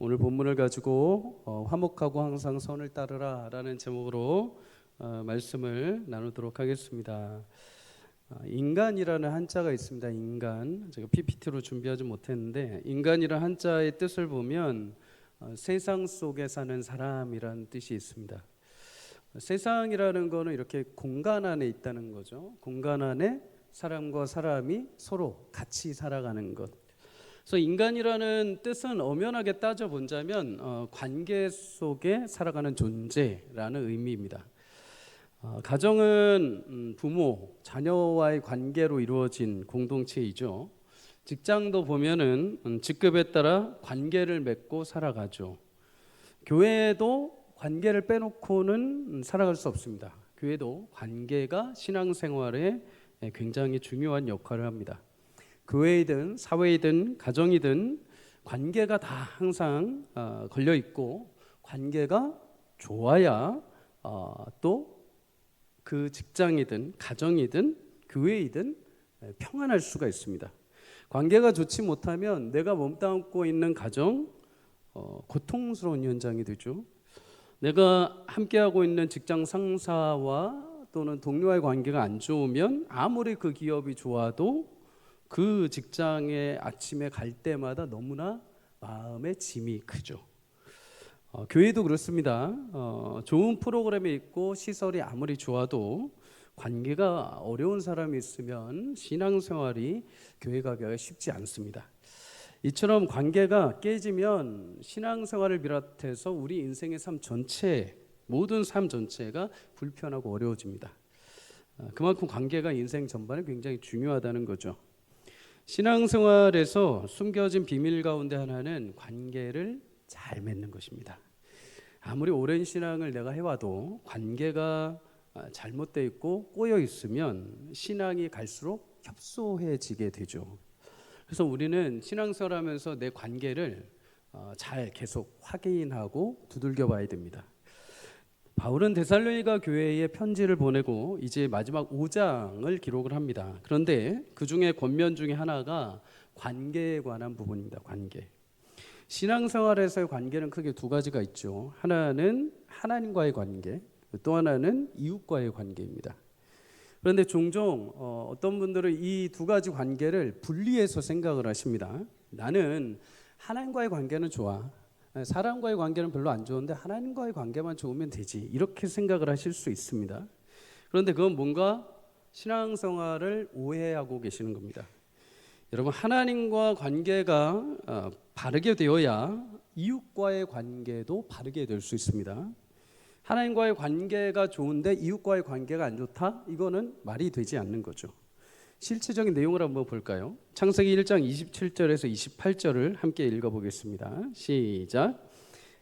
오늘 본문을 가지고 화목하고 항상 선을 따르라 라는 제목으로 말씀을 나누도록 하겠습니다. 인간이라는 한자가 있습니다. 인간, 제가 PPT로 준비하지 못했는데 인간이라는 한자의 뜻을 보면 세상 속에 사는 사람이라는 뜻이 있습니다. 세상이라는 거는 이렇게 공간 안에 있다는 거죠. 공간 안에 사람과 사람이 서로 같이 살아가는 것. 그래서 인간이라는 뜻은 엄연하게 따져본다면 관계 속에 살아가는 존재라는 의미입니다. 가정은 부모, 자녀와의 관계로 이루어진 공동체이죠. 직장도 보면은 직급에 따라 관계를 맺고 살아가죠. 교회도 관계를 빼놓고는 살아갈 수 없습니다. 교회도 관계가 신앙생활에 굉장히 중요한 역할을 합니다. 교회이든 사회이든 가정이든 관계가 다 항상 걸려 있고 관계가 좋아야 또 그 직장이든 가정이든 교회이든 평안할 수가 있습니다. 관계가 좋지 못하면 내가 몸담고 있는 가정 고통스러운 현장이 되죠. 내가 함께하고 있는 직장 상사와 또는 동료와의 관계가 안 좋으면 아무리 그 기업이 좋아도 그 직장에 아침에 갈 때마다 너무나 마음의 짐이 크죠. 교회도 그렇습니다. 좋은 프로그램이 있고 시설이 아무리 좋아도 관계가 어려운 사람이 있으면 신앙생활이 교회 가기가 쉽지 않습니다. 이처럼 관계가 깨지면 신앙생활을 비롯해서 우리 인생의 삶 전체, 모든 삶 전체가 불편하고 어려워집니다. 그만큼 관계가 인생 전반에 굉장히 중요하다는 거죠. 신앙생활에서 숨겨진 비밀 가운데 하나는 관계를 잘 맺는 것입니다. 아무리 오랜 신앙을 내가 해와도 관계가 잘못되어 있고 꼬여 있으면 신앙이 갈수록 협소해지게 되죠. 그래서 우리는 신앙생활하면서 내 관계를 잘 계속 확인하고 두들겨 봐야 됩니다. 바울은 데살로니가 교회에 편지를 보내고 이제 마지막 5장을 기록을 합니다. 그런데 그 중에 권면 중에 하나가 관계에 관한 부분입니다. 관계. 신앙생활에서의 관계는 크게 두 가지가 있죠. 하나는 하나님과의 관계, 또 하나는 이웃과의 관계입니다. 그런데 종종 어떤 분들은 이 두 가지 관계를 분리해서 생각을 하십니다. 나는 하나님과의 관계는 좋아. 사람과의 관계는 별로 안 좋은데 하나님과의 관계만 좋으면 되지. 이렇게 생각을 하실 수 있습니다. 그런데 그건 뭔가 신앙생활을 오해하고 계시는 겁니다. 여러분, 하나님과 관계가 바르게 되어야 이웃과의 관계도 바르게 될 수 있습니다. 하나님과의 관계가 좋은데 이웃과의 관계가 안 좋다? 이거는 말이 되지 않는 거죠. 실체적인 내용을 한번 볼까요? 창세기 1장 27절에서 28절을 함께 읽어보겠습니다. 시작.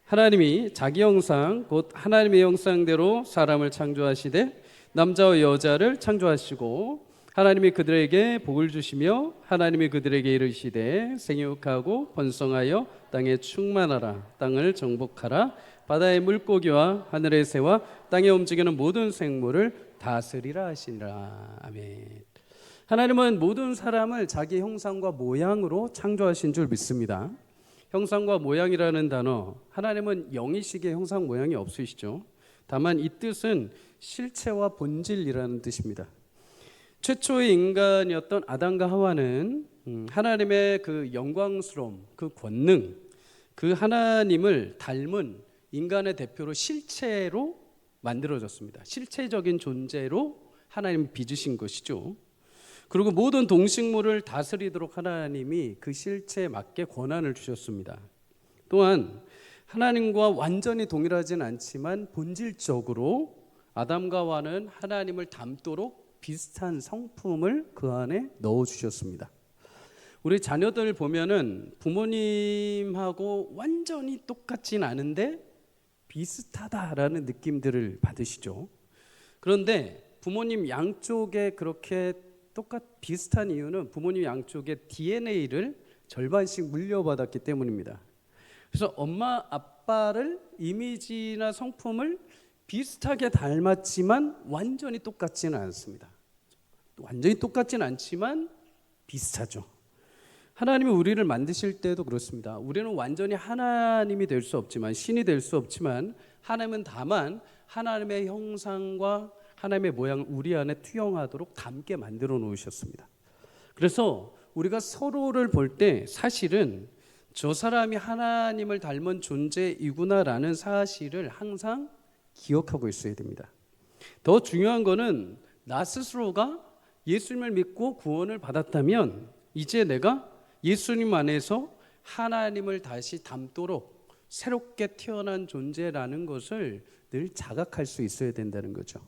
하나님이 자기 형상 곧 하나님의 형상대로 사람을 창조하시되 남자와 여자를 창조하시고 하나님이 그들에게 복을 주시며 하나님이 그들에게 이르시되 생육하고 번성하여 땅에 충만하라 땅을 정복하라 바다의 물고기와 하늘의 새와 땅에 움직이는 모든 생물을 다스리라 하시니라. 아멘. 하나님은 모든 사람을 자기 형상과 모양으로 창조하신 줄 믿습니다. 형상과 모양이라는 단어, 하나님은 영이시기에 형상 모양이 없으시죠. 다만 이 뜻은 실체와 본질이라는 뜻입니다. 최초의 인간이었던 아담과 하와는 하나님의 그 영광스러움, 그 권능, 그 하나님을 닮은 인간의 대표로 실체로 만들어졌습니다. 실체적인 존재로 하나님이 빚으신 것이죠. 그리고 모든 동식물을 다스리도록 하나님이 그 실체에 맞게 권한을 주셨습니다. 또한 하나님과 완전히 동일하진 않지만 본질적으로 아담과 하와는 하나님을 닮도록 비슷한 성품을 그 안에 넣어주셨습니다. 우리 자녀들 보면은 부모님하고 완전히 똑같진 않은데 비슷하다라는 느낌들을 받으시죠. 그런데 부모님 양쪽에 그렇게 비슷한 이유는 부모님 양쪽에 DNA를 절반씩 물려받았기 때문입니다. 그래서 엄마 아빠를 이미지나 성품을 비슷하게 닮았지만 완전히 똑같지는 않습니다. 완전히 똑같지는 않지만 비슷하죠. 하나님이 우리를 만드실 때도 그렇습니다. 우리는 완전히 하나님이 될 수 없지만, 신이 될 수 없지만, 하나님은 다만 하나님의 형상과 하나님의 모양을 우리 안에 투영하도록 담게 만들어 놓으셨습니다. 그래서 우리가 서로를 볼 때 사실은 저 사람이 하나님을 닮은 존재이구나라는 사실을 항상 기억하고 있어야 됩니다. 더 중요한 거는 나 스스로가 예수님을 믿고 구원을 받았다면 이제 내가 예수님 안에서 하나님을 다시 닮도록 새롭게 태어난 존재라는 것을 늘 자각할 수 있어야 된다는 거죠.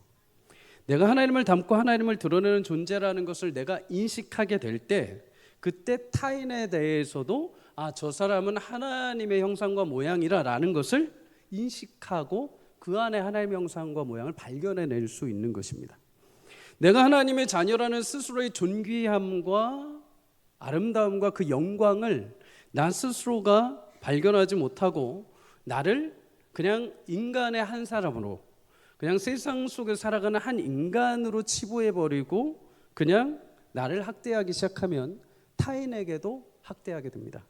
내가 하나님을 닮고 하나님을 드러내는 존재라는 것을 내가 인식하게 될 때, 그때 타인에 대해서도 저 사람은 하나님의 형상과 모양이라는 것을 인식하고 그 안에 하나님의 형상과 모양을 발견해낼 수 있는 것입니다. 내가 하나님의 자녀라는 스스로의 존귀함과 아름다움과 그 영광을 나 스스로가 발견하지 못하고 나를 그냥 인간의 한 사람으로, 그냥 세상 속에 살아가는 한 인간으로 치부해버리고 그냥 나를 학대하기 시작하면 타인에게도 학대하게 됩니다.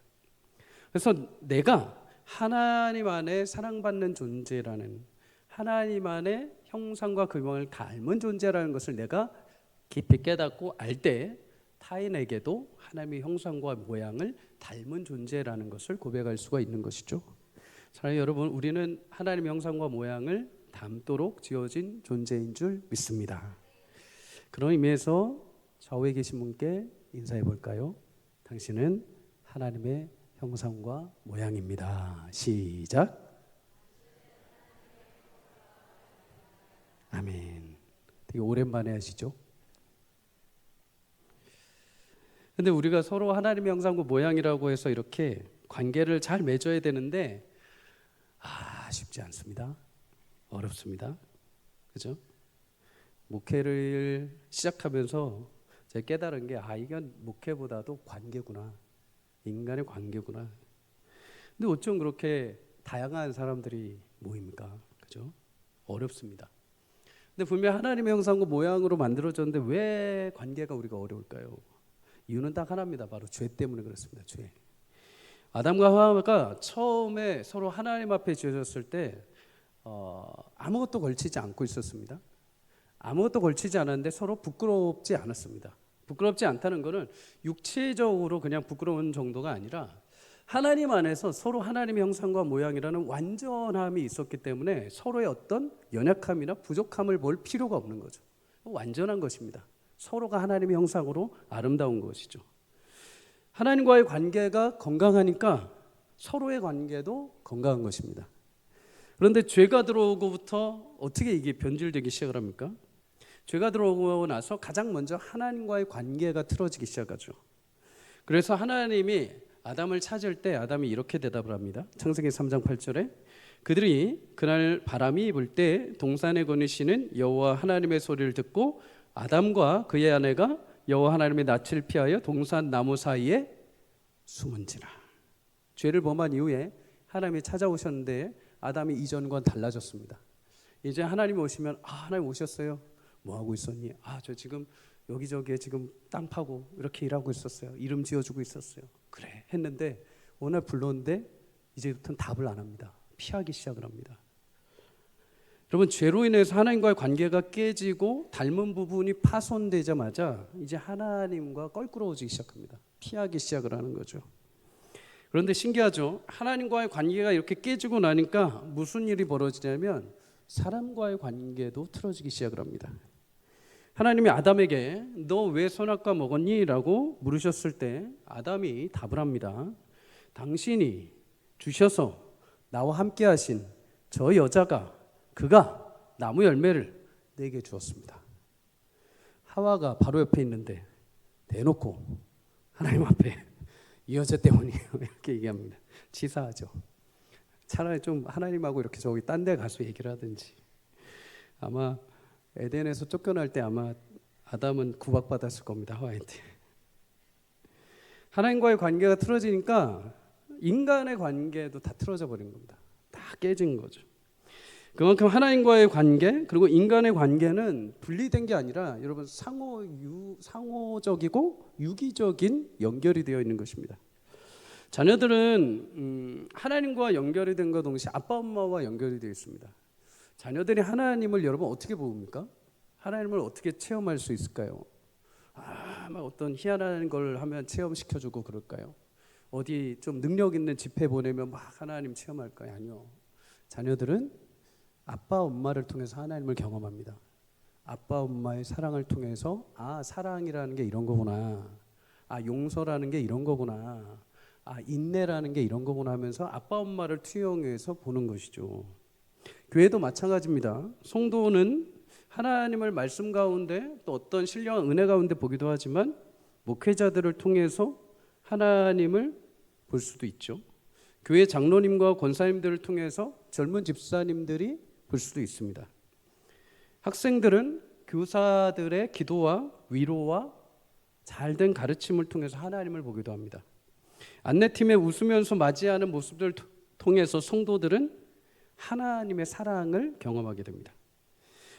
그래서 내가 하나님 안에 사랑받는 존재라는, 하나님 안에 형상과 금형을 닮은 존재라는 것을 내가 깊이 깨닫고 알 때 타인에게도 하나님의 형상과 모양을 닮은 존재라는 것을 고백할 수가 있는 것이죠. 사랑하는 여러분, 우리는 하나님의 형상과 모양을 닮도록 지어진 존재인 줄 믿습니다. 그런 의미에서 좌우에 계신 분께 인사해 볼까요? 당신은 하나님의 형상과 모양입니다. 시작. 아멘. 되게 오랜만에 하시죠? 근데 우리가 서로 하나님의 형상과 모양이라고 해서 이렇게 관계를 잘 맺어야 되는데 쉽지 않습니다. 어렵습니다. 그죠? 목회를 시작하면서 제가 깨달은 게 이건 목회보다도 관계구나. 인간의 관계구나. 근데 어쩜 그렇게 다양한 사람들이 모입니까? 그죠? 어렵습니다. 근데 분명 하나님의 형상과 모양으로 만들어졌는데 왜 관계가 우리가 어려울까요? 이유는 딱 하나입니다. 바로 죄 때문에 그렇습니다. 죄. 아담과 하와가 처음에 서로 하나님 앞에 지어졌을 때 아무것도 걸치지 않고 있었습니다. 아무것도 걸치지 않았는데 서로 부끄럽지 않았습니다. 부끄럽지 않다는 것은 육체적으로 그냥 부끄러운 정도가 아니라 하나님 안에서 서로 하나님의 형상과 모양이라는 완전함이 있었기 때문에 서로의 어떤 연약함이나 부족함을 볼 필요가 없는 거죠. 완전한 것입니다. 서로가 하나님의 형상으로 아름다운 것이죠. 하나님과의 관계가 건강하니까 서로의 관계도 건강한 것입니다. 그런데 죄가 들어오고부터 어떻게 이게 변질되기 시작을 합니까? 죄가 들어오고 나서 가장 먼저 하나님과의 관계가 틀어지기 시작하죠. 그래서 하나님이 아담을 찾을 때 아담이 이렇게 대답을 합니다. 창세기 3장 8절에 그들이 그날 바람이 불 때 동산에 거니시는 여호와 하나님의 소리를 듣고 아담과 그의 아내가 여호와 하나님의 낯을 피하여 동산 나무 사이에 숨은지라. 죄를 범한 이후에 하나님이 찾아오셨는데 아담이 이전과는 달라졌습니다. 이제 하나님이 오시면 하나님 오셨어요. 뭐 하고 있었니? 저 지금 여기저기에 지금 땅 파고 이렇게 일하고 있었어요. 이름 지어주고 있었어요. 그래 했는데 오늘 불렀는데 이제부터는 답을 안 합니다. 피하기 시작을 합니다. 여러분, 죄로 인해서 하나님과의 관계가 깨지고 닮은 부분이 파손되자마자 이제 하나님과 껄끄러워지기 시작합니다. 피하기 시작을 하는 거죠. 그런데 신기하죠. 하나님과의 관계가 이렇게 깨지고 나니까 무슨 일이 벌어지냐면 사람과의 관계도 틀어지기 시작을 합니다. 하나님이 아담에게 너 왜 선악과 먹었니? 라고 물으셨을 때 아담이 답을 합니다. 당신이 주셔서 나와 함께 하신 저 여자가 그가 나무 열매를 내게 주었습니다. 하와가 바로 옆에 있는데 대놓고 하나님 앞에 이 여자 때문이에요 이렇게 얘기합니다. 치사하죠. 차라리 좀 하나님하고 이렇게 저기 딴 데 가서 얘기를 하든지. 아마 에덴에서 쫓겨날 때 아마 아담은 구박받았을 겁니다. 하와한테. 하나님과의 관계가 틀어지니까 인간의 관계도 다 틀어져 버린 겁니다. 다 깨진 거죠. 그만큼 하나님과의 관계 그리고 인간의 관계는 분리된 게 아니라 여러분 상호적이고 유기적인 연결이 되어 있는 것입니다. 자녀들은 하나님과 연결이 된 것 동시에 아빠 엄마와 연결이 되어 있습니다. 자녀들이 하나님을 여러분 어떻게 보입니까? 하나님을 어떻게 체험할 수 있을까요? 막 어떤 희한한 걸 하면 체험시켜주고 그럴까요? 어디 좀 능력 있는 집회 보내면 막 하나님 체험할까요? 아니요. 자녀들은 아빠 엄마를 통해서 하나님을 경험합니다. 아빠 엄마의 사랑을 통해서 사랑이라는 게 이런 거구나. 용서라는 게 이런 거구나. 인내라는 게 이런 거구나 하면서 아빠 엄마를 투영해서 보는 것이죠. 교회도 마찬가지입니다. 성도는 하나님을 말씀 가운데 또 어떤 신령한 은혜 가운데 보기도 하지만 목회자들을 통해서 하나님을 볼 수도 있죠. 교회 장로님과 권사님들을 통해서 젊은 집사님들이 볼 수도 있습니다. 학생들은 교사들의 기도와 위로와 잘된 가르침을 통해서 하나님을 보기도 합니다. 안내팀에 웃으면서 맞이하는 모습들을 통해서 성도들은 하나님의 사랑을 경험하게 됩니다.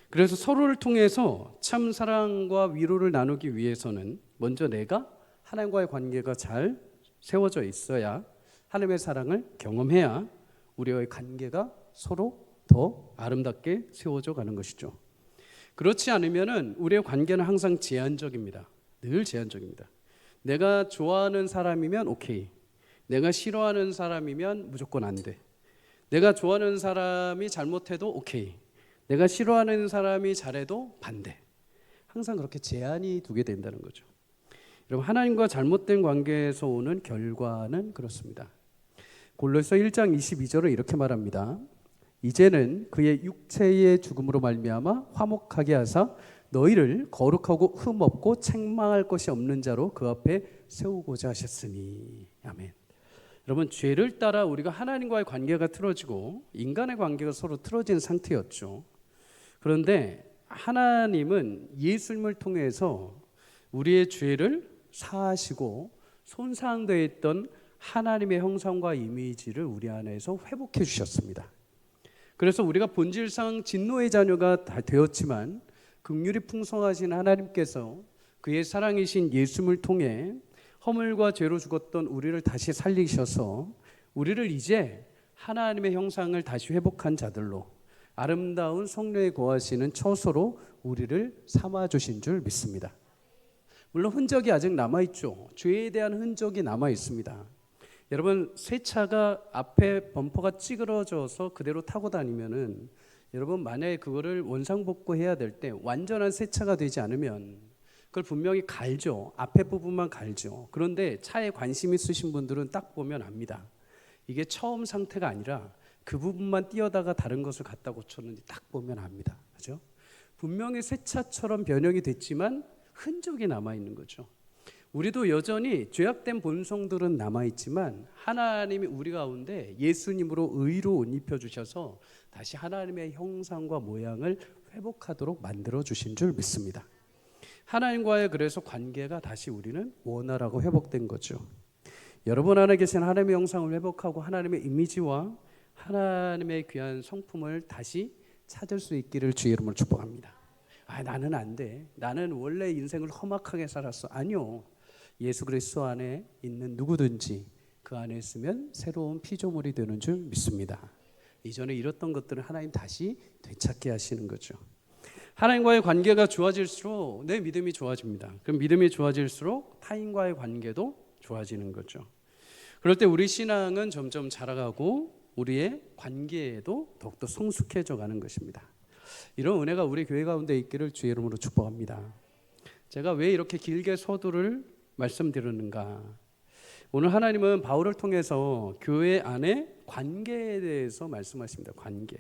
그래서 서로를 통해서 참 사랑과 위로를 나누기 위해서는 먼저 내가 하나님과의 관계가 잘 세워져 있어야 하나님의 사랑을 경험해야 우리의 관계가 서로 더 아름답게 세워져 가는 것이죠. 그렇지 않으면은 우리의 관계는 항상 제한적입니다. 늘 제한적입니다. 내가 좋아하는 사람이면 오케이. 내가 싫어하는 사람이면 무조건 안 돼. 내가 좋아하는 사람이 잘못해도 오케이. 내가 싫어하는 사람이 잘해도 반대. 항상 그렇게 제한이 두게 된다는 거죠. 여러분 하나님과 잘못된 관계에서 오는 결과는 그렇습니다. 골로새 1장 22절을 이렇게 말합니다. 이제는 그의 육체의 죽음으로 말미암아 화목하게 하사 너희를 거룩하고 흠없고 책망할 것이 없는 자로 그 앞에 세우고자 하셨으니. 아멘. 여러분 죄를 따라 우리가 하나님과의 관계가 틀어지고 인간의 관계가 서로 틀어진 상태였죠. 그런데 하나님은 예수님을 통해서 우리의 죄를 사하시고 손상되어 있던 하나님의 형상과 이미지를 우리 안에서 회복해 주셨습니다. 그래서 우리가 본질상 진노의 자녀가 다 되었지만 긍휼이 풍성하신 하나님께서 그의 사랑이신 예수님을 통해 허물과 죄로 죽었던 우리를 다시 살리셔서 우리를 이제 하나님의 형상을 다시 회복한 자들로 아름다운 성령에 거하시는 처소로 우리를 삼아주신 줄 믿습니다. 물론 흔적이 아직 남아있죠. 죄에 대한 흔적이 남아있습니다. 여러분 새 차가 앞에 범퍼가 찌그러져서 그대로 타고 다니면은 여러분 만약에 그거를 원상복구해야 될 때 완전한 새 차가 되지 않으면 그걸 분명히 갈죠. 앞에 부분만 갈죠. 그런데 차에 관심 있으신 분들은 딱 보면 압니다. 이게 처음 상태가 아니라 그 부분만 띄어다가 다른 것을 갖다 고쳤는지 딱 보면 압니다. 그죠? 분명히 새 차처럼 변형이 됐지만 흔적이 남아있는 거죠. 우리도 여전히 죄악된 본성들은 남아있지만 하나님이 우리 가운데 예수님으로 의로 옷 입혀주셔서 다시 하나님의 형상과 모양을 회복하도록 만들어주신 줄 믿습니다. 하나님과의 그래서 관계가 다시 우리는 원활하고 회복된 거죠. 여러분 안에 계신 하나님의 형상을 회복하고 하나님의 이미지와 하나님의 귀한 성품을 다시 찾을 수 있기를 주의 이름으로 축복합니다. 나는 안 돼. 나는 원래 인생을 험악하게 살았어. 아니요. 예수 그리스도 안에 있는 누구든지 그 안에 있으면 새로운 피조물이 되는 줄 믿습니다. 이전에 잃었던 것들을 하나님 다시 되찾게 하시는 거죠. 하나님과의 관계가 좋아질수록 내 믿음이 좋아집니다. 그럼 믿음이 좋아질수록 타인과의 관계도 좋아지는 거죠. 그럴 때 우리 신앙은 점점 자라가고 우리의 관계에도 더욱더 성숙해져 가는 것입니다. 이런 은혜가 우리 교회 가운데 있기를 주의 이름으로 축복합니다. 제가 왜 이렇게 길게 서두를 말씀드렸는가? 오늘 하나님은 바울을 통해서 교회 안에 관계에 대해서 말씀하십니다. 관계.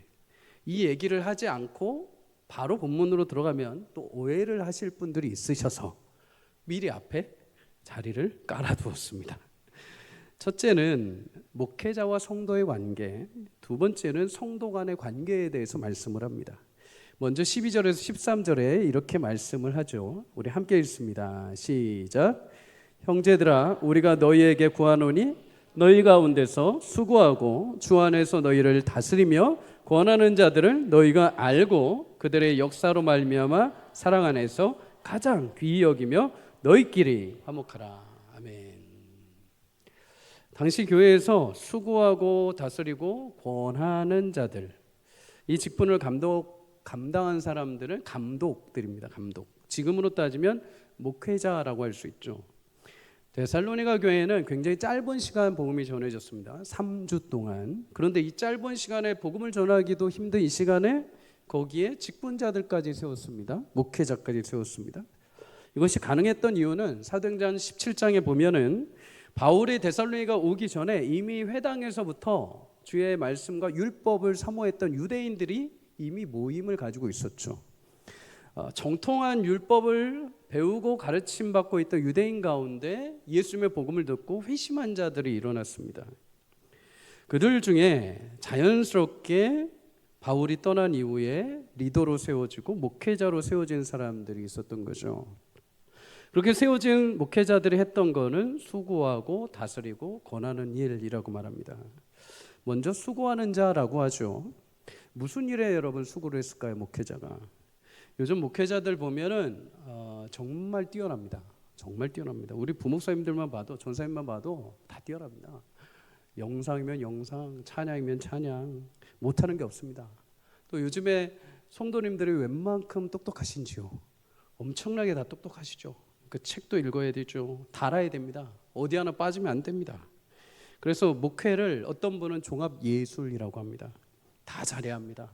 이 얘기를 하지 않고 바로 본문으로 들어가면 또 오해를 하실 분들이 있으셔서 미리 앞에 자리를 깔아두었습니다. 첫째는 목회자와 성도의 관계, 두 번째는 성도 간의 관계에 대해서 말씀을 합니다. 먼저 12절에서 13절에 이렇게 말씀을 하죠. 우리 함께 읽습니다. 시작. 형제들아 우리가 너희에게 구하노니 너희 가운데서 수고하고 주 안에서 너희를 다스리며 권하는 자들을 너희가 알고 그들의 역사로 말미암아 사랑 안에서 가장 귀히 여기며 너희끼리 화목하라. 아멘. 당시 교회에서 수고하고 다스리고 권하는 자들, 이 직분을 감당한 사람들은 감독들입니다. 감독. 지금으로 따지면 목회자라고 할 수 있죠. 데살로니가 교회는 굉장히 짧은 시간 복음이 전해졌습니다. 3주 동안. 그런데 이 짧은 시간에 복음을 전하기도 힘든 이 시간에 거기에 직분자들까지 세웠습니다. 목회자까지 세웠습니다. 이것이 가능했던 이유는 사도행전 17장에 보면은 바울이 데살로니가 오기 전에 이미 회당에서부터 주의 말씀과 율법을 사모했던 유대인들이 이미 모임을 가지고 있었죠. 정통한 율법을 배우고 가르침 받고 있던 유대인 가운데 예수님의 복음을 듣고 회심한 자들이 일어났습니다. 그들 중에 자연스럽게 바울이 떠난 이후에 리더로 세워지고 목회자로 세워진 사람들이 있었던 거죠. 그렇게 세워진 목회자들이 했던 거는 수고하고 다스리고 권하는 일이라고 말합니다. 먼저 수고하는 자라고 하죠. 무슨 일에 여러분 수고를 했을까요? 목회자가. 요즘 목회자들 보면은 정말 뛰어납니다. 정말 뛰어납니다. 우리 부목사님들만 봐도, 전사님만 봐도 다 뛰어납니다. 영상이면 영상, 찬양이면 찬양, 못하는 게 없습니다. 또 요즘에 성도님들이 웬만큼 똑똑하신지요? 엄청나게 다 똑똑하시죠. 그 책도 읽어야 되죠. 다 알아야 됩니다. 어디 하나 빠지면 안 됩니다. 그래서 목회를 어떤 분은 종합예술이라고 합니다. 다 잘해야 합니다.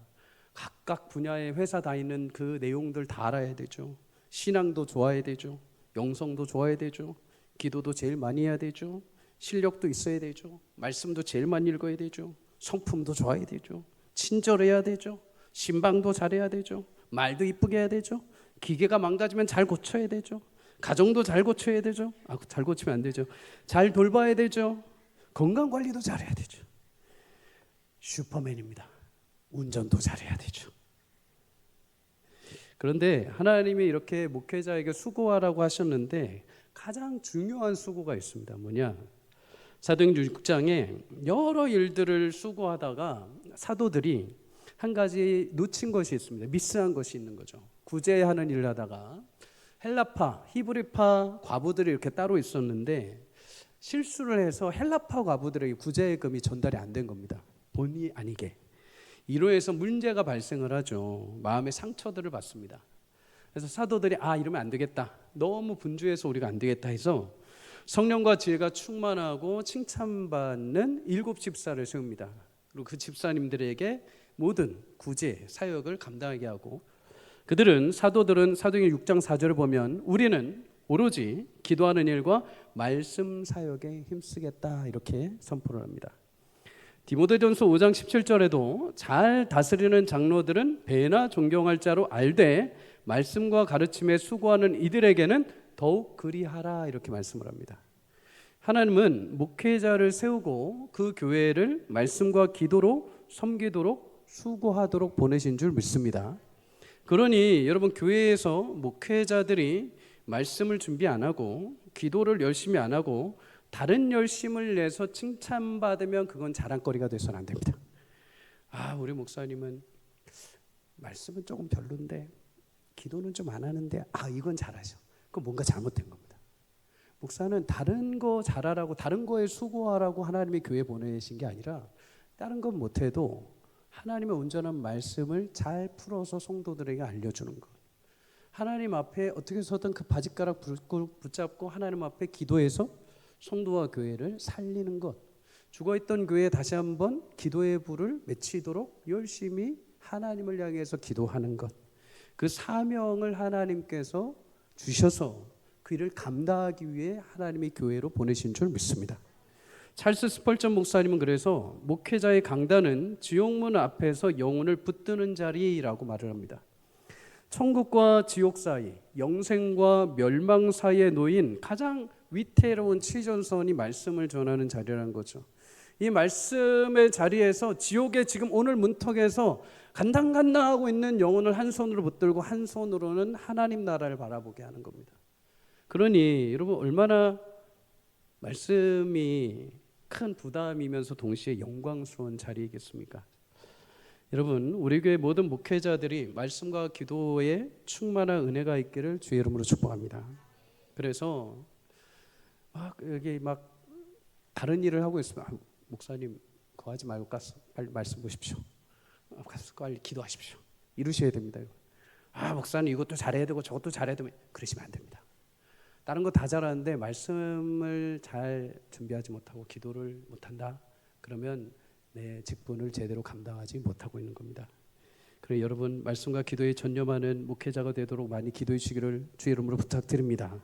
각각 분야의 회사 다니는 그 내용들 다 알아야 되죠. 신앙도 좋아야 되죠. 영성도 좋아야 되죠. 기도도 제일 많이 해야 되죠. 실력도 있어야 되죠. 말씀도 제일 많이 읽어야 되죠. 성품도 좋아야 되죠. 친절해야 되죠. 신방도 잘해야 되죠. 말도 이쁘게 해야 되죠. 기계가 망가지면 잘 고쳐야 되죠. 가정도 잘 고쳐야 되죠. 잘 고치면 안 되죠. 잘 돌봐야 되죠. 건강관리도 잘해야 되죠. 슈퍼맨입니다. 운전도 잘해야 되죠. 그런데 하나님이 이렇게 목회자에게 수고하라고 하셨는데 가장 중요한 수고가 있습니다. 뭐냐? 사도행전 6장에 여러 일들을 수고하다가 사도들이 한 가지 놓친 것이 있습니다. 미스한 것이 있는 거죠. 구제하는 일을 하다가 헬라파, 히브리파 과부들이 이렇게 따로 있었는데 실수를 해서 헬라파 과부들에게 구제금이 전달이 안 된 겁니다. 본의 아니게. 이로 해서 문제가 발생을 하죠. 마음의 상처들을 받습니다. 그래서 사도들이 이러면 안 되겠다. 너무 분주해서 우리가 안 되겠다 해서 성령과 지혜가 충만하고 칭찬받는 7 집사를 세웁니다. 그리고 그 집사님들에게 모든 구제, 사역을 감당하게 하고 사도들은 사도행전 6장 4절을 보면 우리는 오로지 기도하는 일과 말씀 사역에 힘쓰겠다 이렇게 선포를 합니다. 디모데전서 5장 17절에도 잘 다스리는 장로들은 배나 존경할 자로 알되 말씀과 가르침에 수고하는 이들에게는 더욱 그리하라 이렇게 말씀을 합니다. 하나님은 목회자를 세우고 그 교회를 말씀과 기도로 섬기도록 수고하도록 보내신 줄 믿습니다. 그러니 여러분 교회에서 목회자들이 말씀을 준비 안 하고 기도를 열심히 안 하고 다른 열심을 내서 칭찬받으면 그건 자랑거리가 돼서는 안 됩니다. 우리 목사님은 말씀은 조금 별론데 기도는 좀 안 하는데 이건 잘하셔. 그건 뭔가 잘못된 겁니다. 목사는 다른 거 잘하라고 다른 거에 수고하라고 하나님이 교회에 보내신 게 아니라 다른 건 못해도 하나님의 온전한 말씀을 잘 풀어서 성도들에게 알려주는 것. 하나님 앞에 어떻게 해서든 그 바짓가락 붙잡고 하나님 앞에 기도해서 성도와 교회를 살리는 것. 죽어있던 교회에 다시 한번 기도의 불을 맺히도록 열심히 하나님을 향해서 기도하는 것. 그 사명을 하나님께서 주셔서 그 일을 감당하기 위해 하나님이 교회로 보내신 줄 믿습니다. 찰스 스펄전 목사님은 그래서 목회자의 강단은 지옥문 앞에서 영혼을 붙드는 자리라고 말을 합니다. 천국과 지옥 사이, 영생과 멸망 사이에 놓인 가장 위태로운 치전선이 말씀을 전하는 자리라는 거죠. 이 말씀의 자리에서 지옥에 지금 오늘 문턱에서 간당간당하고 있는 영혼을 한 손으로 붙들고 한 손으로는 하나님 나라를 바라보게 하는 겁니다. 그러니 여러분 얼마나 말씀이 큰 부담이면서 동시에 영광스러운 자리이겠습니까? 여러분, 우리 교회 모든 목회자들이 말씀과 기도에 충만한 은혜가 있기를 주의 이름으로 축복합니다. 그래서 여기 다른 일을 하고 있으면 목사님 그거 하지 말고 가서 빨리 말씀 보십시오. 가서 빨리 기도하십시오. 이루셔야 됩니다. 목사님 이것도 잘해야 되고 저것도 잘해야 되면 그러시면 안 됩니다. 다른 거 다 잘하는데 말씀을 잘 준비하지 못하고 기도를 못한다. 그러면 내 직분을 제대로 감당하지 못하고 있는 겁니다. 그래서 여러분 말씀과 기도에 전념하는 목회자가 되도록 많이 기도해 주시기를 주의 이름으로 부탁드립니다.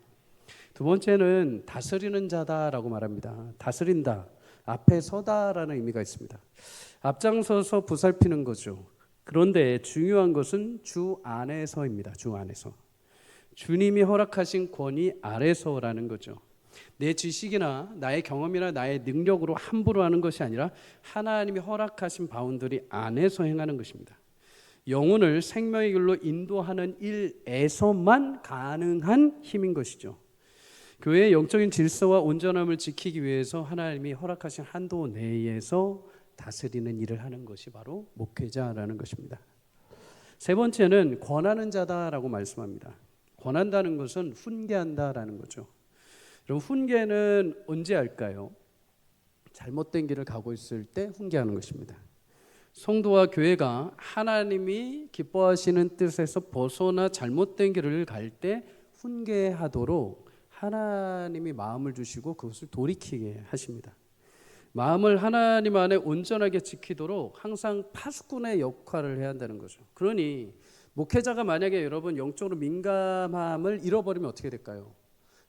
두 번째는 다스리는 자다라고 말합니다. 다스린다, 앞에 서다라는 의미가 있습니다. 앞장서서 보살피는 거죠. 그런데 중요한 것은 주 안에서입니다. 주 안에서. 주님이 허락하신 권위 아래서라는 거죠. 내 지식이나 나의 경험이나 나의 능력으로 함부로 하는 것이 아니라 하나님이 허락하신 바운더리 안에서 행하는 것입니다. 영혼을 생명의 길로 인도하는 일에서만 가능한 힘인 것이죠. 교회의 영적인 질서와 온전함을 지키기 위해서 하나님이 허락하신 한도 내에서 다스리는 일을 하는 것이 바로 목회자라는 것입니다. 세 번째는 권하는 자다라고 말씀합니다. 권한다는 것은 훈계한다라는 거죠. 여러분, 훈계는 언제 할까요? 잘못된 길을 가고 있을 때 훈계하는 것입니다. 성도와 교회가 하나님이 기뻐하시는 뜻에서 벗어나 잘못된 길을 갈 때 훈계하도록 하나님이 마음을 주시고 그것을 돌이키게 하십니다. 마음을 하나님 안에 온전하게 지키도록 항상 파수꾼의 역할을 해야 한다는 거죠. 그러니 목회자가 만약에 여러분 영적으로 민감함을 잃어버리면 어떻게 될까요?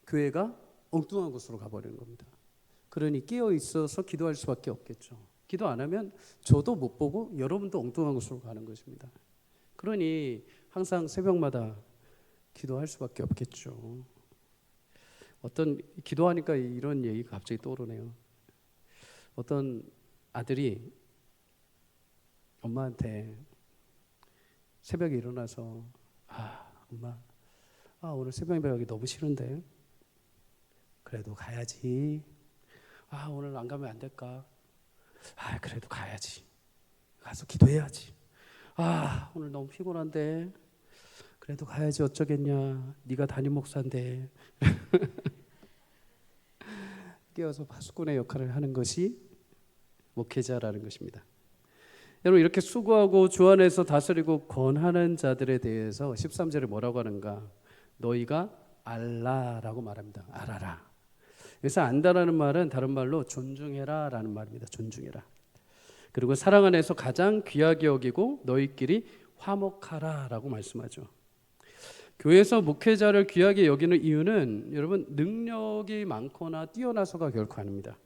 교회가 엉뚱한 곳으로 가버리는 겁니다. 그러니 끼어 있어서 기도할 수밖에 없겠죠. 기도 안 하면 저도 못 보고 여러분도 엉뚱한 곳으로 가는 것입니다. 그러니 항상 새벽마다 기도할 수밖에 없겠죠. 기도하니까 이런 얘기가 갑자기 떠오르네요. 어떤 아들이 엄마한테 새벽에 일어나서 엄마 오늘 새벽 예배하기 너무 싫은데 그래도 가야지. 오늘 안 가면 안 될까? 그래도 가야지. 가서 기도해야지. 오늘 너무 피곤한데 그래도 가야지 어쩌겠냐. 네가 담임 목사인데. 깨어서 파수꾼의 역할을 하는 것이 목회자라는 것입니다. 여러분, 이렇게 수고하고 주 안에서 다스리고 권하는 자들에 대해서 13절에 뭐라고 하는가? 너희가 알라라고 말합니다. 알아라. 그래서 안다라는 말은 다른 말로 존중해라 라는 말입니다. 존중해라. 그리고 사랑 안에서 가장 귀하게 여기고 너희끼리 화목하라 라고 말씀하죠. 교회에서 목회자를 귀하게 여기는 이유는 여러분 능력이 많거나 뛰어나서가 결코 아닙니다.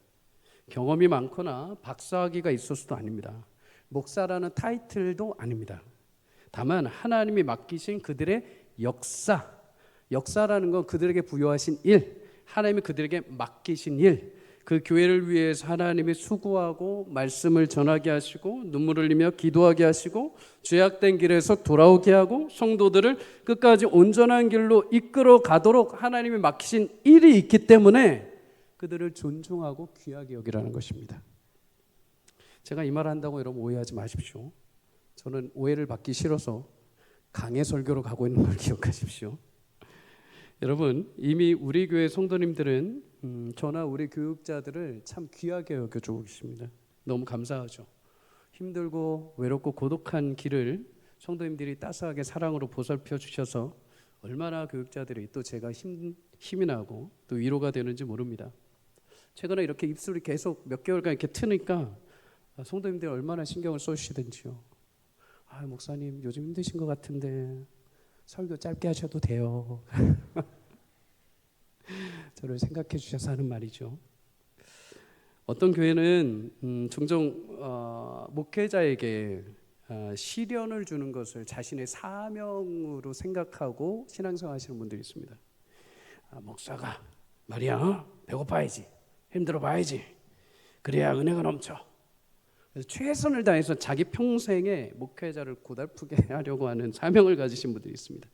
경험이 많거나 박사학위가 있어서도 아닙니다. 목사라는 타이틀도 아닙니다. 다만 하나님이 맡기신 그들의 역사라는 건 그들에게 부여하신 일, 하나님이 그들에게 맡기신 일, 그 교회를 위해서 하나님이 수고하고 말씀을 전하게 하시고 눈물을 흘리며 기도하게 하시고 죄악된 길에서 돌아오게 하고 성도들을 끝까지 온전한 길로 이끌어 가도록 하나님이 맡기신 일이 있기 때문에 그들을 존중하고 귀하게 여기라는 것입니다. 제가 이 말을 한다고 여러분 오해하지 마십시오. 저는 오해를 받기 싫어서 강해 설교로 가고 있는 걸 기억하십시오. 여러분, 이미 우리 교회 성도님들은 저나 우리 교육자들을 참 귀하게 여겨주고 계십니다. 너무 감사하죠. 힘들고 외롭고 고독한 길을 성도님들이 따스하게 사랑으로 보살펴 주셔서 얼마나 교육자들이 또 제가 힘이 나고 또 위로가 되는지 모릅니다. 최근에 이렇게 입술이 계속 몇 개월간 이렇게 트니까 성도님들이 얼마나 신경을 써주시든지요. 목사님 요즘 힘드신 것 같은데 설교 짧게 하셔도 돼요. 저를 생각해 주셔서 하는 말이죠. 어떤 교회는 종종 목회자에게 시련을 주는 것을 자신의 사명으로 생각하고 신앙생활 하시는 분들이 있습니다. 목사가 말이야 배고파야지, 힘들어 봐야지, 그래야 은혜가 넘쳐. 그래서 최선을 다해서 자기 평생에 목회자를 고달프게 하려고 하는 사명을 가지신 분들이 있습니다.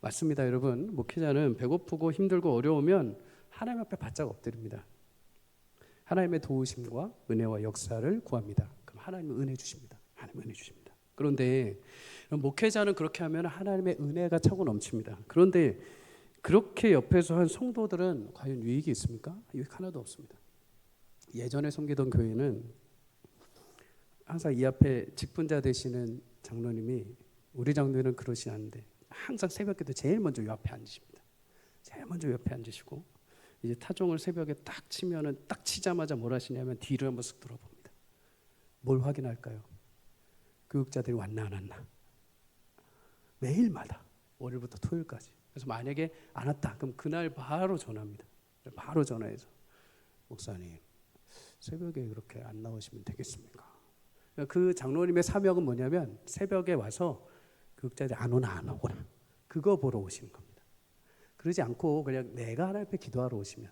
맞습니다, 여러분. 목회자는 배고프고 힘들고 어려우면 하나님 앞에 바짝 엎드립니다. 하나님의 도우심과 은혜와 역사를 구합니다. 그럼 하나님은 은혜 주십니다. 하나님 표현해 주십니다. 그런데 목회자는 그렇게 하면 하나님의 은혜가 차고 넘칩니다. 그런데 그렇게 옆에서 한 성도들은 과연 유익이 있습니까? 유익 하나도 없습니다. 예전에 섬기던 교회는 항상 이 앞에 직분자 되시는 장로님이, 우리 장로는 그러시 않는데 항상 새벽에도 제일 먼저 이 앞에 앉으십니다. 제일 먼저 옆에 앉으시고 이제 타종을 새벽에 딱 치면은 딱 치자마자 뭘 하시냐면 뒤를 한번 쓱 돌아봅니다. 뭘 확인할까요? 교육자들이 왔나 안 왔나. 매일마다 월요일부터 토요일까지. 그래서 만약에 안 왔다 그럼 그날 바로 전화합니다. 바로 전화해서 목사님 새벽에 그렇게 안 나오시면 되겠습니까? 그 장로님의 사명은 뭐냐면 새벽에 와서 교육자들이 안 오나 안 오거나 그거 보러 오시는 겁니다. 그러지 않고 그냥 내가 하나님 앞에 기도하러 오시면,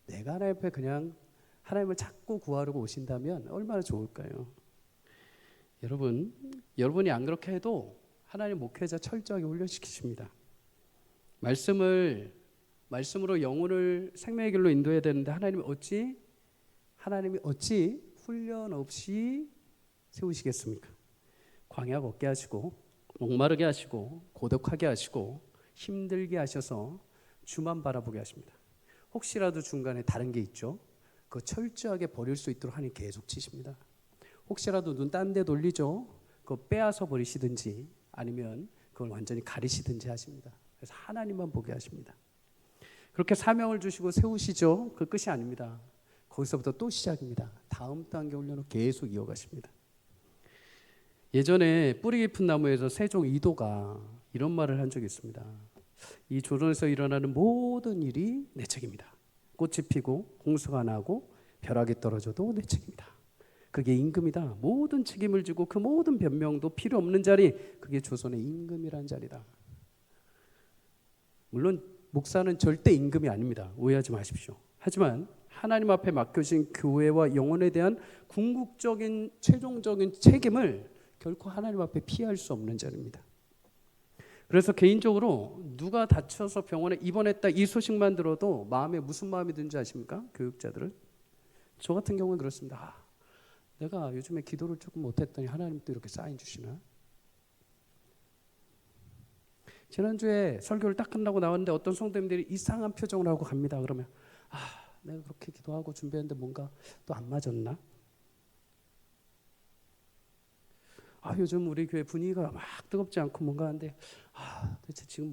내가 하나님 앞에 그냥 하나님을 찾고 구하려고 오신다면 얼마나 좋을까요? 여러분이 안 그렇게 해도 하나님 목회자 철저하게 훈련시키십니다. 말씀으로 영혼을 생명의 길로 인도해야 되는데 하나님이 어찌 훈련 없이 세우시겠습니까? 광야 걷게 하시고 목마르게 하시고 고독하게 하시고 힘들게 하셔서 주만 바라보게 하십니다. 혹시라도 중간에 다른 게 있죠? 그거 철저하게 버릴 수 있도록 하나님 계속 치십니다. 혹시라도 눈 딴 데 돌리죠? 그거 빼앗아 버리시든지 아니면 그걸 완전히 가리시든지 하십니다. 그래서 하나님만 보게 하십니다. 그렇게 사명을 주시고 세우시죠? 그 끝이 아닙니다. 거기서부터 또 시작입니다. 다음 단계 훈련을 계속 이어가십니다. 예전에 뿌리 깊은 나무에서 세종 이도가 이런 말을 한 적이 있습니다. 이 조선에서 일어나는 모든 일이 내 책임이다. 꽃이 피고 홍수가 나고 벼락이 떨어져도 내 책임이다. 그게 임금이다. 모든 책임을 지고 그 모든 변명도 필요 없는 자리, 그게 조선의 임금이라는 자리다. 물론 목사는 절대 임금이 아닙니다. 오해하지 마십시오. 하지만 하나님 앞에 맡겨진 교회와 영혼에 대한 궁극적인 최종적인 책임을 결코 하나님 앞에 피할 수 없는 자리입니다. 그래서 개인적으로 누가 다쳐서 병원에 입원했다 이 소식만 들어도 마음에 무슨 마음이 드는지 아십니까? 교육자들은. 저 같은 경우는 그렇습니다. 내가 요즘에 기도를 조금 못했더니 하나님 또 이렇게 사인 주시나? 지난주에 설교를 딱 끝나고 나왔는데 어떤 성도님들이 이상한 표정을 하고 갑니다. 그러면 내가 그렇게 기도하고 준비했는데 뭔가 또 안 맞았나? 요즘 우리 교회 분위기가 막 뜨겁지 않고 뭔가 한데 도대체 지금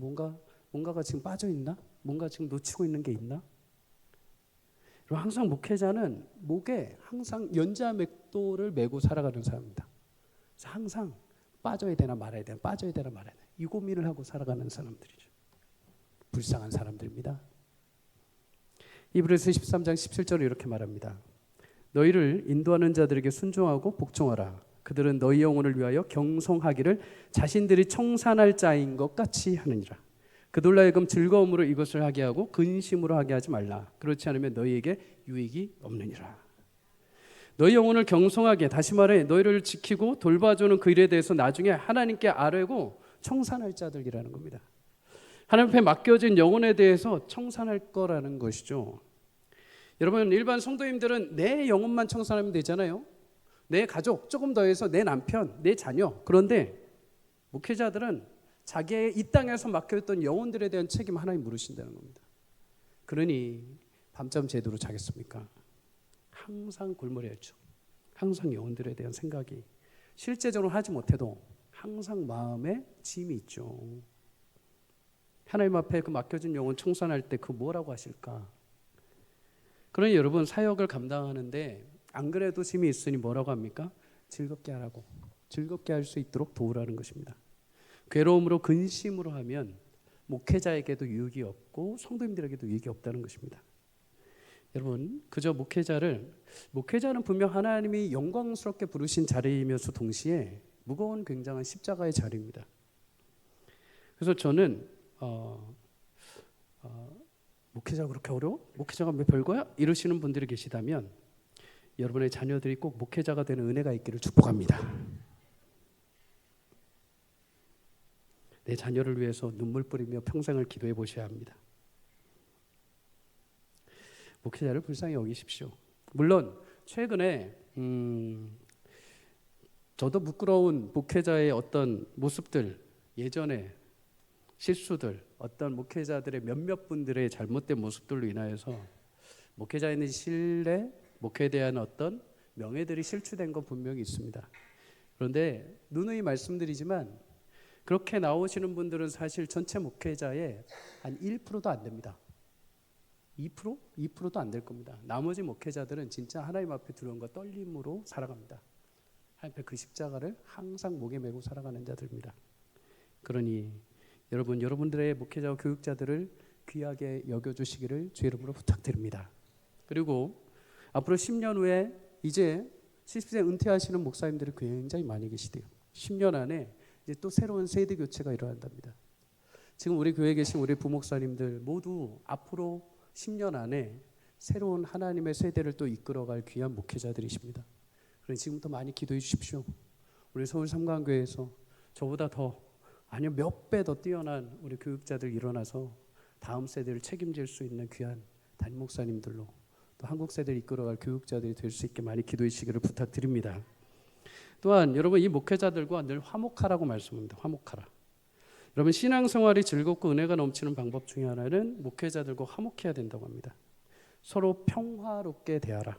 뭔가가 지금 빠져 있나? 뭔가 지금 놓치고 있는 게 있나? 그리고 항상 목회자는 목에 항상 연자 맥도를 메고 살아가는 사람입니다. 그래서 항상 빠져야 되나 말아야 되나 빠져야 되나 말아야 되나 이 고민을 하고 살아가는 사람들이죠. 불쌍한 사람들입니다. 히브리서 13장 17절에 이렇게 말합니다. 너희를 인도하는 자들에게 순종하고 복종하라. 그들은 너희 영혼을 위하여 경송하기를 자신들이 청산할 자인 것 같이 하느니라. 그들로 하여금 즐거움으로 이것을 하게 하고 근심으로 하게 하지 말라. 그렇지 않으면 너희에게 유익이 없느니라. 너희 영혼을 경송하게, 다시 말해 너희를 지키고 돌봐주는 그 일에 대해서 나중에 하나님께 아뢰고 청산할 자들이라는 겁니다. 하나님 앞에 맡겨진 영혼에 대해서 청산할 거라는 것이죠. 여러분, 일반 성도님들은 내 영혼만 청산하면 되잖아요. 내 가족, 조금 더 해서 내 남편, 내 자녀. 그런데 목회자들은 자기의 이 땅에서 맡겨있던 영혼들에 대한 책임 하나님 물으신다는 겁니다. 그러니 밤잠 제대로 자겠습니까? 항상 골머리였죠. 항상 영혼들에 대한 생각이 실제적으로 하지 못해도 항상 마음에 짐이 있죠. 하나님 앞에 그 맡겨진 영혼 청산할 때 그 뭐라고 하실까? 그러니 여러분 사역을 감당하는데 안 그래도 짐이 있으니 뭐라고 합니까? 즐겁게 하라고. 즐겁게 할 수 있도록 도우라는 것입니다. 괴로움으로 근심으로 하면 목회자에게도 유익이 없고 성도님들에게도 유익이 없다는 것입니다. 여러분 그저 목회자는 분명 하나님이 영광스럽게 부르신 자리이면서 동시에 무거운 굉장한 십자가의 자리입니다. 그래서 저는 목회자가 그렇게 어려워? 목회자가 왜 별거야? 이러시는 분들이 계시다면 여러분의 자녀들이 꼭 목회자가 되는 은혜가 있기를 축복합니다. 내 자녀를 위해서 눈물 뿌리며 평생을 기도해 보셔야 합니다. 목회자를 불쌍히 여기십시오. 물론 최근에 저도 부끄러운 목회자의 어떤 모습들, 예전에 실수들, 어떤 목회자들의 몇몇 분들의 잘못된 모습들로 인하여서 목회자에 있는 신뢰, 목회에 대한 어떤 명예들이 실추된 건 분명히 있습니다. 그런데 누누이 말씀드리지만 그렇게 나오시는 분들은 사실 전체 목회자의 한 1%도 안 됩니다. 2%? 2%도 안 될 겁니다. 나머지 목회자들은 진짜 하나님 앞에 두려움과 떨림으로 살아갑니다. 하나님 그 십자가를 항상 목에 메고 살아가는 자들입니다. 그러니 여러분들의 목회자와 교육자들을 귀하게 여겨주시기를 주의 이름으로 부탁드립니다. 그리고 앞으로 10년 후에 이제 70세 은퇴하시는 목사님들이 굉장히 많이 계시대요. 10년 안에 이제 또 새로운 세대 교체가 일어난답니다. 지금 우리 교회에 계신 우리 부목사님들 모두 앞으로 10년 안에 새로운 하나님의 세대를 또 이끌어갈 귀한 목회자들이십니다. 그러니 지금부터 많이 기도해 주십시오. 우리 서울 삼강교회에서 저보다 더 아니요 몇 배 더 뛰어난 우리 교육자들 일어나서 다음 세대를 책임질 수 있는 귀한 담임 목사님들로 또 한국 세대를 이끌어갈 교육자들이 될 수 있게 많이 기도해 주시기를 부탁드립니다. 또한 여러분 이 목회자들과 늘 화목하라고 말씀합니다. 화목하라. 여러분 신앙생활이 즐겁고 은혜가 넘치는 방법 중에 하나는 목회자들과 화목해야 된다고 합니다. 서로 평화롭게 대하라.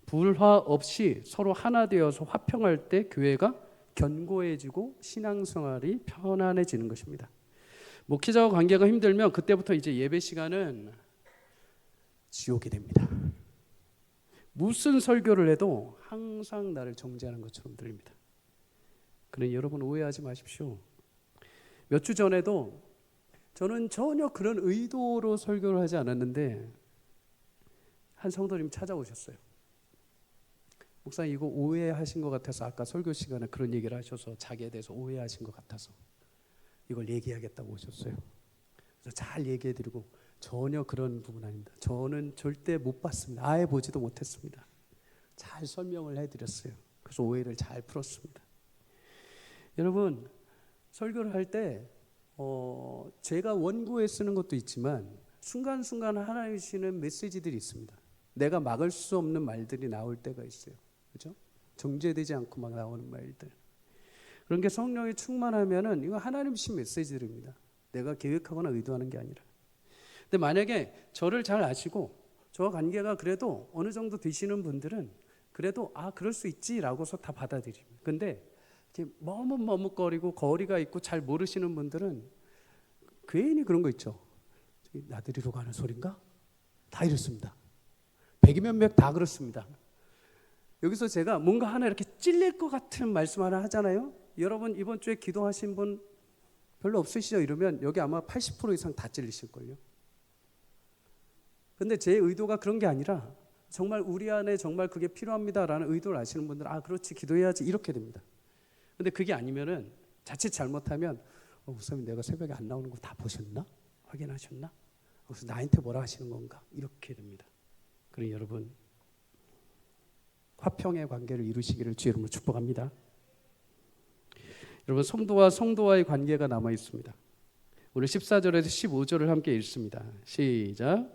불화 없이 서로 하나 되어서 화평할 때 교회가 견고해지고 신앙생활이 편안해지는 것입니다. 목회자와 관계가 힘들면 그때부터 이제 예배 시간은 지옥이 됩니다. 무슨 설교를 해도 항상 나를 정죄하는 것처럼 들립니다. 그러니 여러분 오해하지 마십시오. 몇 주 전에도 저는 전혀 그런 의도로 설교를 하지 않았는데 한 성도님 찾아오셨어요. 목사님 이거 오해하신 것 같아서 아까 설교 시간에 그런 얘기를 하셔서 자기에 대해서 오해하신 것 같아서 이걸 얘기하겠다고 오셨어요. 그래서 잘 얘기해드리고 전혀 그런 부분 아닙니다. 저는 절대 못 봤습니다. 아예 보지도 못했습니다. 잘 설명을 해드렸어요. 그래서 오해를 잘 풀었습니다. 여러분 설교를 할 때 제가 원고에 쓰는 것도 있지만 순간순간 하나님 주시는 메시지들이 있습니다. 내가 막을 수 없는 말들이 나올 때가 있어요. 그렇죠? 정죄되지 않고 막 나오는 말들. 그런 게 성령이 충만하면은 이거 하나님 주신 메시지들입니다. 내가 계획하거나 의도하는 게 아니라. 근데 만약에 저를 잘 아시고 저와 관계가 그래도 어느 정도 되시는 분들은 그래도 그럴 수 있지라고서 다 받아들입니다. 근데 이렇게 머뭇머뭇거리고 거리가 있고 잘 모르시는 분들은 괜히 그런 거 있죠. 나들이로 가는 소린가? 다 이렇습니다. 백이면 백 다 그렇습니다. 여기서 제가 뭔가 하나 이렇게 찔릴 것 같은 말씀 하나 하잖아요. 여러분 이번 주에 기도하신 분 별로 없으시죠? 이러면 여기 아마 80% 이상 다 찔리실걸요. 근데 제 의도가 그런 게 아니라 정말 우리 안에 정말 그게 필요합니다라는 의도를 아시는 분들은 그렇지 기도해야지 이렇게 됩니다. 근데 그게 아니면은 자칫 잘못하면 목사님 내가 새벽에 안 나오는 거 다 보셨나? 확인하셨나? 그래서 나한테 뭐라 하시는 건가? 이렇게 됩니다. 그러니 여러분 화평의 관계를 이루시기를 주의 이름으로 축복합니다. 여러분 성도와 성도와의 관계가 남아 있습니다. 우리 14절에서 15절을 함께 읽습니다. 시작.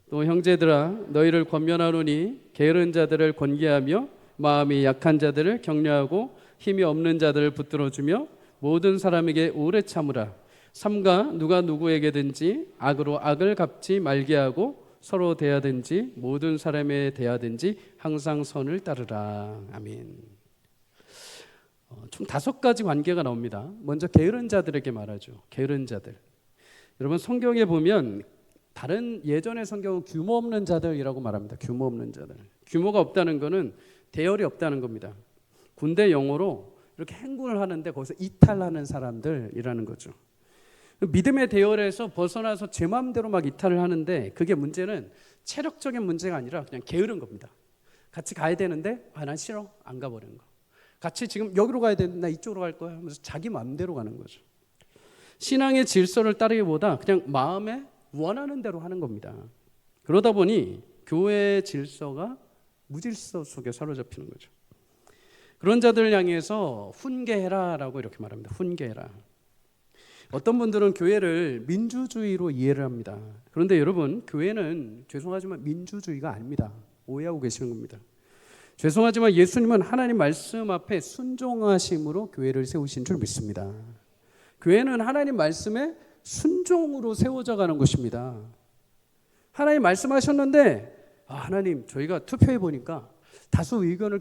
또 형제들아 너희를 권면하노니 게으른 자들을 권계하며 마음이 약한 자들을 격려하고 힘이 없는 자들을 붙들어주며 모든 사람에게 오래 참으라. 삼가 누가 누구에게든지 악으로 악을 갚지 말게 하고 서로 대하든지 모든 사람에 대하든지 항상 선을 따르라. 아멘. 총 5가지 관계가 나옵니다. 먼저 게으른 자들에게 말하죠. 게으른 자들. 여러분 성경에 보면 다른 예전의 성경은 규모 없는 자들이라고 말합니다. 규모 없는 자들. 규모가 없다는 것은 대열이 없다는 겁니다. 군대 용어로 이렇게 행군을 하는데 거기서 이탈하는 사람들이라는 거죠. 믿음의 대열에서 벗어나서 제 마음대로 막 이탈을 하는데 그게 문제는 체력적인 문제가 아니라 그냥 게으른 겁니다. 같이 가야 되는데 난 싫어 안 가버리는 거. 같이 지금 여기로 가야 되는데 나 이쪽으로 갈 거야 하면서 자기 마음대로 가는 거죠. 신앙의 질서를 따르기보다 그냥 마음에 원하는 대로 하는 겁니다. 그러다 보니 교회의 질서가 무질서 속에 사로잡히는 거죠. 그런 자들을 향해서 훈계해라라고 이렇게 말합니다. 훈계해라. 어떤 분들은 교회를 민주주의로 이해를 합니다. 그런데 여러분 교회는 죄송하지만 민주주의가 아닙니다. 오해하고 계시는 겁니다. 죄송하지만 예수님은 하나님 말씀 앞에 순종하심으로 교회를 세우신 줄 믿습니다. 교회는 하나님 말씀에 순종으로 세워져 가는 것입니다. 하나님 말씀하셨는데 하나님 저희가 투표해 보니까 다수 의견을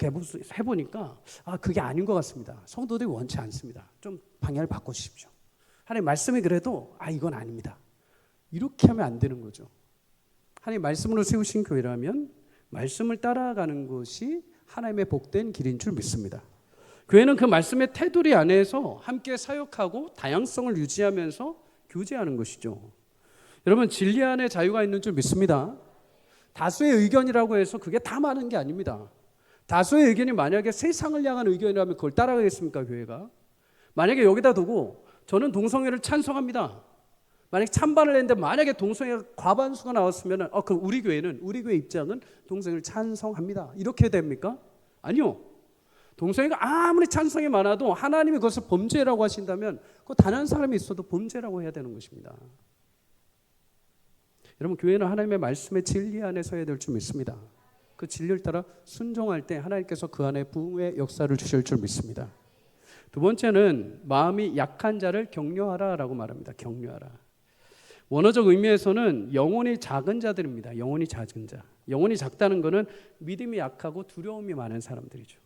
해보니까 그게 아닌 것 같습니다. 성도들이 원치 않습니다. 좀 방향을 바꿔주십시오. 하나님 말씀이 그래도 이건 아닙니다. 이렇게 하면 안 되는 거죠. 하나님 말씀으로 세우신 교회라면 말씀을 따라가는 것이 하나님의 복된 길인 줄 믿습니다. 교회는 그 말씀의 테두리 안에서 함께 사역하고 다양성을 유지하면서 교제하는 것이죠. 여러분 진리 안에 자유가 있는 줄 믿습니다. 다수의 의견이라고 해서 그게 다 많은 게 아닙니다. 다수의 의견이 만약에 세상을 향한 의견이라면 그걸 따라가겠습니까, 교회가? 만약에 여기다 두고 저는 동성애를 찬성합니다. 만약에 찬반을 했는데 만약에 동성애가 과반수가 나왔으면 그럼 우리 교회 입장은 동성애를 찬성합니다. 이렇게 됩니까? 아니요. 동성애가 아무리 찬성이 많아도 하나님이 그것을 범죄라고 하신다면 그 단 한 사람이 있어도 범죄라고 해야 되는 것입니다. 여러분 교회는 하나님의 말씀의 진리 안에 서야 될 줄 믿습니다. 그 진리를 따라 순종할 때 하나님께서 그 안에 부흥의 역사를 주실 줄 믿습니다. 두 번째는 마음이 약한 자를 격려하라라고 말합니다. 격려하라. 원어적 의미에서는 영혼이 작은 자들입니다. 영혼이 작은 자. 영혼이 작다는 것은 믿음이 약하고 두려움이 많은 사람들이죠.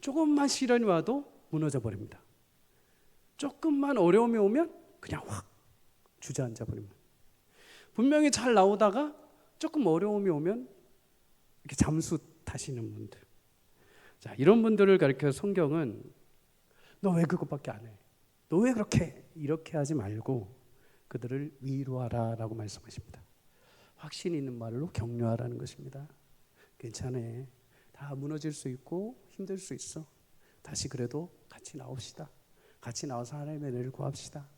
조금만 시련이 와도 무너져 버립니다. 조금만 어려움이 오면 그냥 확 주저앉아 버립니다. 분명히 잘 나오다가 조금 어려움이 오면 이렇게 잠수 타시는 분들. 자, 이런 분들을 가리켜 성경은 너 왜 그것밖에 안 해? 너 왜 그렇게 이렇게 하지 말고 그들을 위로하라라고 말씀하십니다. 확신 있는 말로 격려하라는 것입니다. 괜찮아. 다 무너질 수 있고 힘들 수 있어. 다시 그래도 같이 나옵시다. 같이 나와서 하나님의 은혜를 구합시다.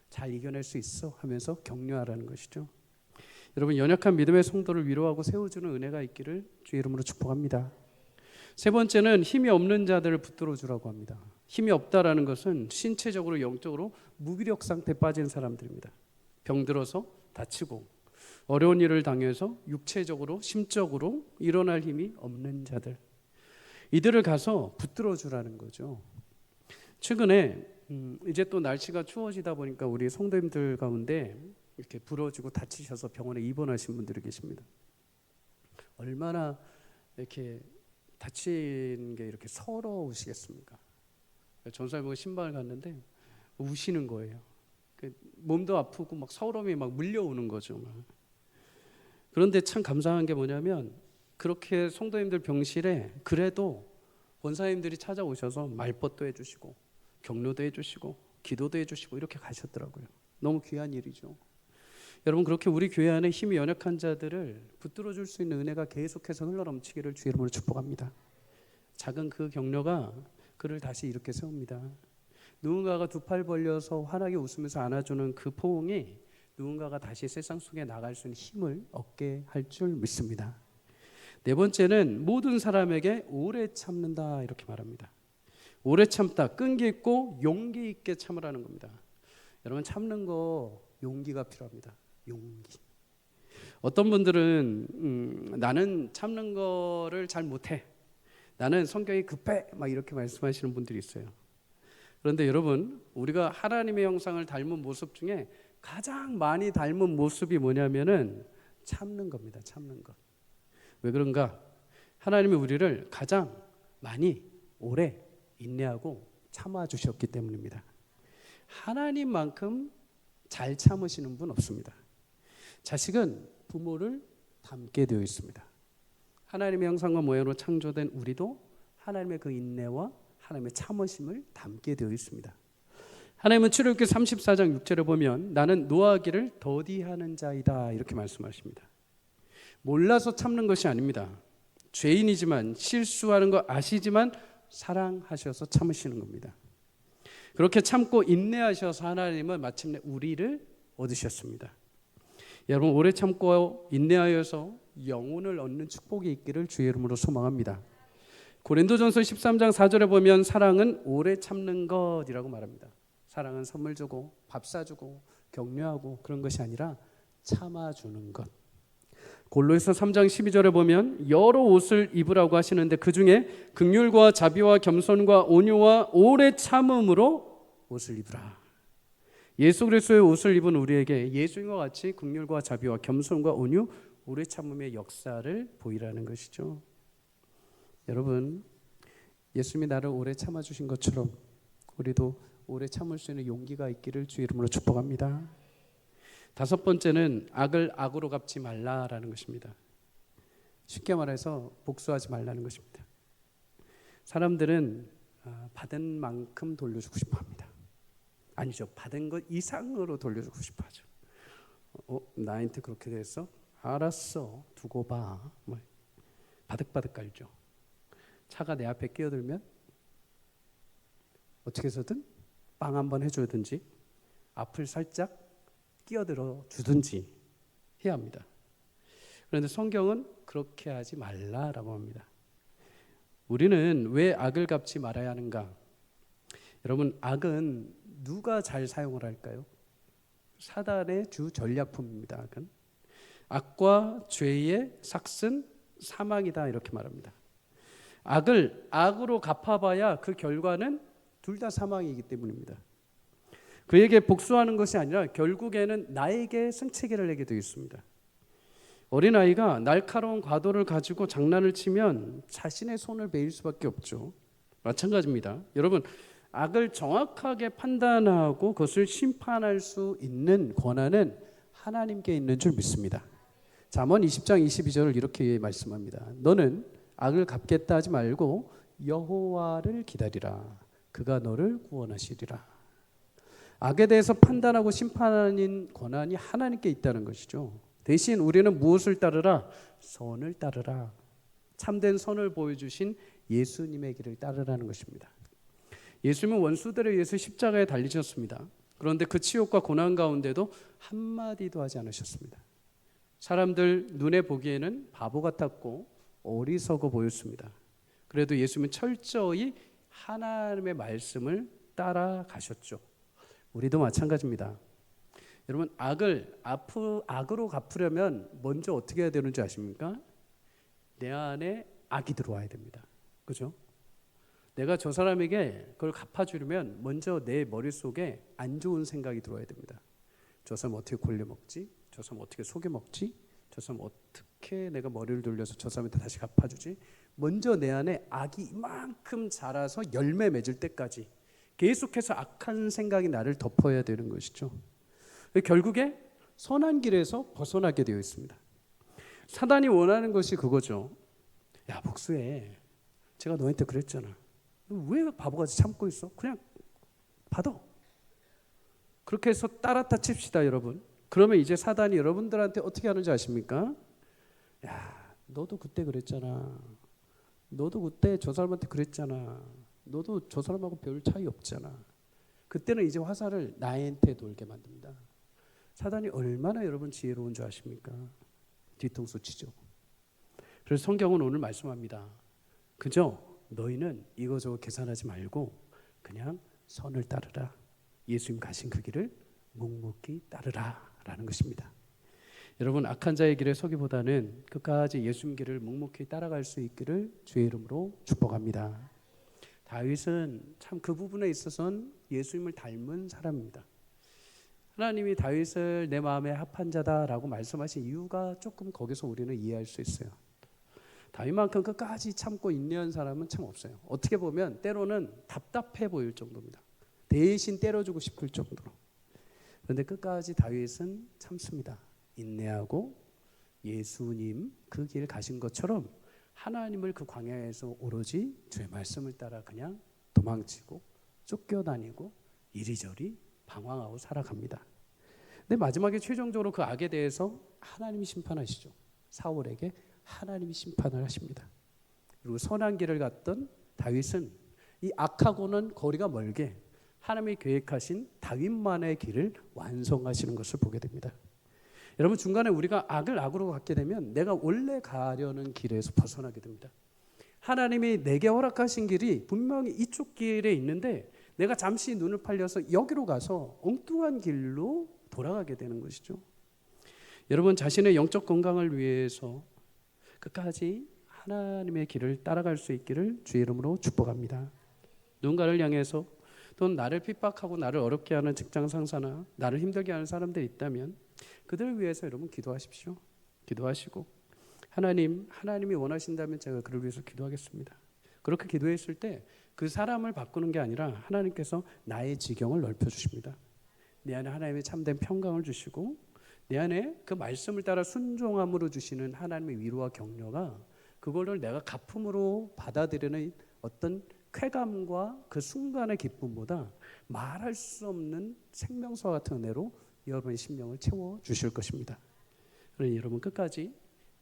잘 이겨낼 수 있어 하면서 격려하라는 것이죠. 여러분 연약한 믿음의 성도를 위로하고 세워주는 은혜가 있기를 주의 이름으로 축복합니다. 세 번째는 힘이 없는 자들을 붙들어 주라고 합니다. 힘이 없다라는 것은 신체적으로 영적으로 무기력 상태에 빠진 사람들입니다. 병들어서 다치고 어려운 일을 당해서 육체적으로 심적으로 일어날 힘이 없는 자들, 이들을 가서 붙들어 주라는 거죠. 최근에 이제 또 날씨가 추워지다 보니까 우리 성도님들 가운데 이렇게 부러지고 다치셔서 병원에 입원하신 분들이 계십니다. 얼마나 이렇게 다친 게 이렇게 서러우시겠습니까? 전사님 보고 신방을 갔는데 우시는 거예요. 몸도 아프고 막 서러움이 막 물려오는 거죠. 그런데 참 감사한 게 뭐냐면 그렇게 성도님들 병실에 그래도 권사님들이 찾아오셔서 말벗도 해주시고 격려도 해주시고 기도도 해주시고 이렇게 가셨더라고요. 너무 귀한 일이죠. 여러분 그렇게 우리 교회 안에 힘이 연약한 자들을 붙들어 줄 수 있는 은혜가 계속해서 흘러넘치기를 주의 이름으로 축복합니다. 작은 그 격려가 그를 다시 이렇게 세웁니다. 누군가가 두 팔 벌려서 환하게 웃으면서 안아주는 그 포옹이 누군가가 다시 세상 속에 나갈 수 있는 힘을 얻게 할 줄 믿습니다. 네 번째는 모든 사람에게 오래 참는다 이렇게 말합니다. 오래 참다, 끈기 있고 용기 있게 참으라는 겁니다. 여러분 참는 거 용기가 필요합니다. 용기. 어떤 분들은 나는 참는 거를 잘 못해. 나는 성격이 급해. 막 이렇게 말씀하시는 분들이 있어요. 그런데 여러분 우리가 하나님의 형상을 닮은 모습 중에 가장 많이 닮은 모습이 뭐냐면은 참는 겁니다. 참는 것. 왜 그런가? 하나님이 우리를 가장 많이 오래 인내하고 참아주셨기 때문입니다. 하나님만큼 잘 참으시는 분 없습니다. 자식은 부모를 닮게 되어 있습니다. 하나님의 형상과 모양으로 창조된 우리도 하나님의 그 인내와 하나님의 참으심을 닮게 되어 있습니다. 하나님은 출애굽기 34장 6절에 보면 나는 노하기를 더디하는 자이다 이렇게 말씀하십니다. 몰라서 참는 것이 아닙니다. 죄인이지만 실수하는 거 아시지만 사랑하셔서 참으시는 겁니다. 그렇게 참고 인내하셔서 하나님은 마침내 우리를 얻으셨습니다. 여러분 오래 참고 인내하여서 영혼을 얻는 축복이 있기를 주의 이름으로 소망합니다. 고린도전서 13장 4절에 보면 사랑은 오래 참는 것이라고 말합니다. 사랑은 선물 주고 밥 사주고 격려하고 그런 것이 아니라 참아주는 것. 골로새서 3장 12절에 보면 여러 옷을 입으라고 하시는데 그 중에 긍휼과 자비와 겸손과 온유와 오래 참음으로 옷을 입으라. 예수 그리스도의 옷을 입은 우리에게 예수님과 같이 긍휼과 자비와 겸손과 온유, 오래 참음의 역사를 보이라는 것이죠. 여러분, 예수님이 나를 오래 참아주신 것처럼 우리도 오래 참을 수 있는 용기가 있기를 주의 이름으로 축복합니다. 다섯 번째는 악을 악으로 갚지 말라라는 것입니다. 쉽게 말해서 복수하지 말라는 것입니다. 사람들은 받은 만큼 돌려주고 싶어 합니다. 아니죠. 받은 것 이상으로 돌려주고 싶어 하죠. 나한테 그렇게 됐어? 알았어. 두고 봐. 바득바득 깔죠. 차가 내 앞에 끼어들면 어떻게 해서든 빵 한번 해주든지 앞을 살짝 끼어들어 주든지 해야 합니다. 그런데 성경은 그렇게 하지 말라라고 합니다. 우리는 왜 악을 갚지 말아야 하는가? 여러분, 악은 누가 잘 사용을 할까요? 사단의 주 전략품입니다. 악은 악과 죄의 삭슨 사망이다 이렇게 말합니다. 악을 악으로 갚아봐야 그 결과는 둘 다 사망이기 때문입니다. 그에게 복수하는 것이 아니라 결국에는 나에게 승체기를 내게 되어 있습니다. 어린아이가 날카로운 과도를 가지고 장난을 치면 자신의 손을 베일 수밖에 없죠. 마찬가지입니다. 여러분, 악을 정확하게 판단하고 그것을 심판할 수 있는 권한은 하나님께 있는 줄 믿습니다. 잠언 20장 22절을 이렇게 말씀합니다. 너는 악을 갚겠다 하지 말고 여호와를 기다리라. 그가 너를 구원하시리라. 악에 대해서 판단하고 심판하는 권한이 하나님께 있다는 것이죠. 대신 우리는 무엇을 따르라? 선을 따르라. 참된 선을 보여주신 예수님의 길을 따르라는 것입니다. 예수님은 원수들에 의해서 십자가에 달리셨습니다. 그런데 그 치욕과 고난 가운데도 한마디도 하지 않으셨습니다. 사람들 눈에 보기에는 바보 같았고 어리석어 보였습니다. 그래도 예수님은 철저히 하나님의 말씀을 따라가셨죠. 우리도 마찬가지입니다. 여러분, 악으로 갚으려면 먼저 어떻게 해야 되는지 아십니까? 내 안에 악이 들어와야 됩니다. 그죠? 내가 저 사람에게 그걸 갚아주려면 먼저 내 머릿속에 안 좋은 생각이 들어와야 됩니다. 저 사람 어떻게 골려먹지? 저 사람 어떻게 속여먹지? 저 사람 어떻게 내가 머리를 돌려서 저 사람한테 다시 갚아주지? 먼저 내 안에 악이 이만큼 자라서 열매 맺을 때까지 계속해서 악한 생각이 나를 덮어야 되는 것이죠. 결국에 선한 길에서 벗어나게 되어 있습니다. 사단이 원하는 것이 그거죠. 야, 복수해. 제가 너한테 그랬잖아. 왜 바보같이 참고 있어? 그냥 받아. 그렇게 해서 따랐다 칩시다, 여러분. 그러면 이제 사단이 여러분들한테 어떻게 하는지 아십니까? 야, 너도 그때 그랬잖아. 너도 그때 저 사람한테 그랬잖아. 너도 저 사람하고 별 차이 없잖아. 그때는 이제 화살을 나한테 돌게 만듭니다. 사단이 얼마나 여러분 지혜로운 줄 아십니까? 뒤통수 치죠. 그래서 성경은 오늘 말씀합니다. 그저 너희는 이거저거 계산하지 말고 그냥 선을 따르라. 예수님 가신 그 길을 묵묵히 따르라 라는 것입니다. 여러분, 악한 자의 길에 서기보다는 끝까지 예수님 길을 묵묵히 따라갈 수 있기를 주의 이름으로 축복합니다. 다윗은 참 그 부분에 있어서는 예수님을 닮은 사람입니다. 하나님이 다윗을 내 마음에 합한 자다라고 말씀하신 이유가 조금 거기서 우리는 이해할 수 있어요. 다윗만큼 끝까지 참고 인내한 사람은 참 없어요. 어떻게 보면 때로는 답답해 보일 정도입니다. 대신 때려주고 싶을 정도로. 그런데 끝까지 다윗은 참습니다. 인내하고 예수님 그 길 가신 것처럼 하나님을 그 광야에서 오로지 주의 말씀을 따라 그냥 도망치고 쫓겨다니고 이리저리 방황하고 살아갑니다. 근데 마지막에 최종적으로 그 악에 대해서 하나님이 심판하시죠. 사울에게 하나님이 심판을 하십니다. 그리고 선한 길을 갔던 다윗은 이 악하고는 거리가 멀게 하나님이 계획하신 다윗만의 길을 완성하시는 것을 보게 됩니다. 여러분, 중간에 우리가 악을 악으로 갖게 되면 내가 원래 가려는 길에서 벗어나게 됩니다. 하나님이 내게 허락하신 길이 분명히 이쪽 길에 있는데 내가 잠시 눈을 팔려서 여기로 가서 엉뚱한 길로 돌아가게 되는 것이죠. 여러분 자신의 영적 건강을 위해서 끝까지 하나님의 길을 따라갈 수 있기를 주의 이름으로 축복합니다. 누군가를 향해서 또는 나를 핍박하고 나를 어렵게 하는 직장 상사나 나를 힘들게 하는 사람들이 있다면 그들을 위해서 여러분 기도하십시오. 기도하시고 하나님이 원하신다면 제가 그를 위해서 기도하겠습니다. 그렇게 기도했을 때 그 사람을 바꾸는 게 아니라 하나님께서 나의 지경을 넓혀주십니다. 내 안에 하나님의 참된 평강을 주시고 내 안에 그 말씀을 따라 순종함으로 주시는 하나님의 위로와 격려가 그거를 내가 갚음으로 받아들이는 어떤 쾌감과 그 순간의 기쁨보다 말할 수 없는 생명수와 같은 은혜로 여러분의 심령을 채워주실 것입니다. 그러니 여러분 끝까지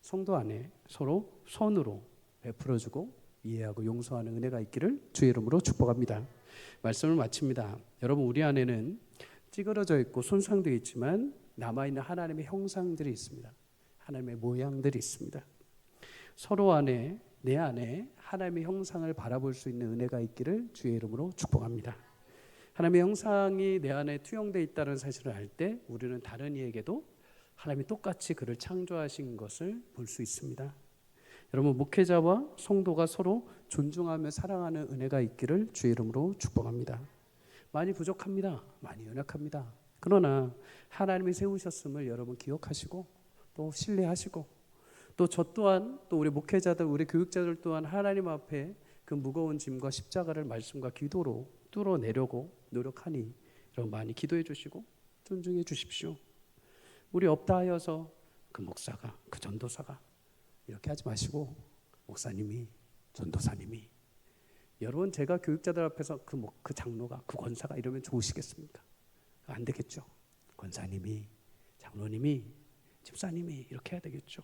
성도 안에 서로 선으로 베풀어주고 이해하고 용서하는 은혜가 있기를 주의 이름으로 축복합니다. 말씀을 마칩니다. 여러분 우리 안에는 찌그러져 있고 손상되어 있지만 남아있는 하나님의 형상들이 있습니다. 하나님의 모양들이 있습니다. 서로 안에 내 안에 하나님의 형상을 바라볼 수 있는 은혜가 있기를 주의 이름으로 축복합니다. 하나님의 형상이 내 안에 투영되어 있다는 사실을 알 때 우리는 다른 이에게도 하나님이 똑같이 그를 창조하신 것을 볼 수 있습니다. 여러분 목회자와 성도가 서로 존중하며 사랑하는 은혜가 있기를 주의 이름으로 축복합니다. 많이 부족합니다. 많이 연약합니다. 그러나 하나님이 세우셨음을 여러분 기억하시고 또 신뢰하시고 또 저 또한 또 우리 목회자들 우리 교육자들 또한 하나님 앞에 그 무거운 짐과 십자가를 말씀과 기도로 뚫어내려고 노력하니 여러분 많이 기도해 주시고 존중해 주십시오. 우리 없다 하여서 그 목사가 그 전도사가 이렇게 하지 마시고 목사님이 전도사님이 여러분 제가 교육자들 앞에서 그 장로가 그 권사가 이러면 좋으시겠습니까? 안 되겠죠. 권사님이 장로님이 집사님이 이렇게 해야 되겠죠.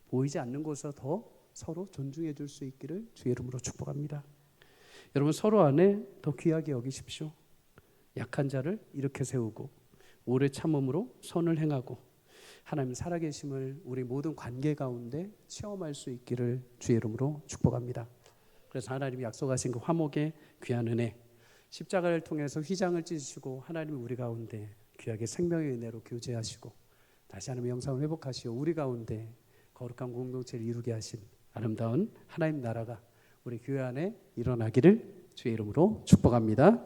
보이지 않는 곳에서 더 서로 존중해 줄 수 있기를 주의 이름으로 축복합니다. 여러분 서로 안에 더 귀하게 여기십시오. 약한 자를 이렇게 세우고 오래 참음으로 선을 행하고 하나님 살아계심을 우리 모든 관계 가운데 체험할 수 있기를 주의 이름으로 축복합니다. 그래서 하나님이 약속하신 그 화목의 귀한 은혜 십자가를 통해서 휘장을 찢으시고 하나님이 우리 가운데 귀하게 생명의 은혜로 교제하시고 다시 하나님의 영상을 회복하시어 우리 가운데 거룩한 공동체를 이루게 하신 아름다운 하나님 나라가 우리 교회 안에 일어나기를 주의 이름으로 축복합니다.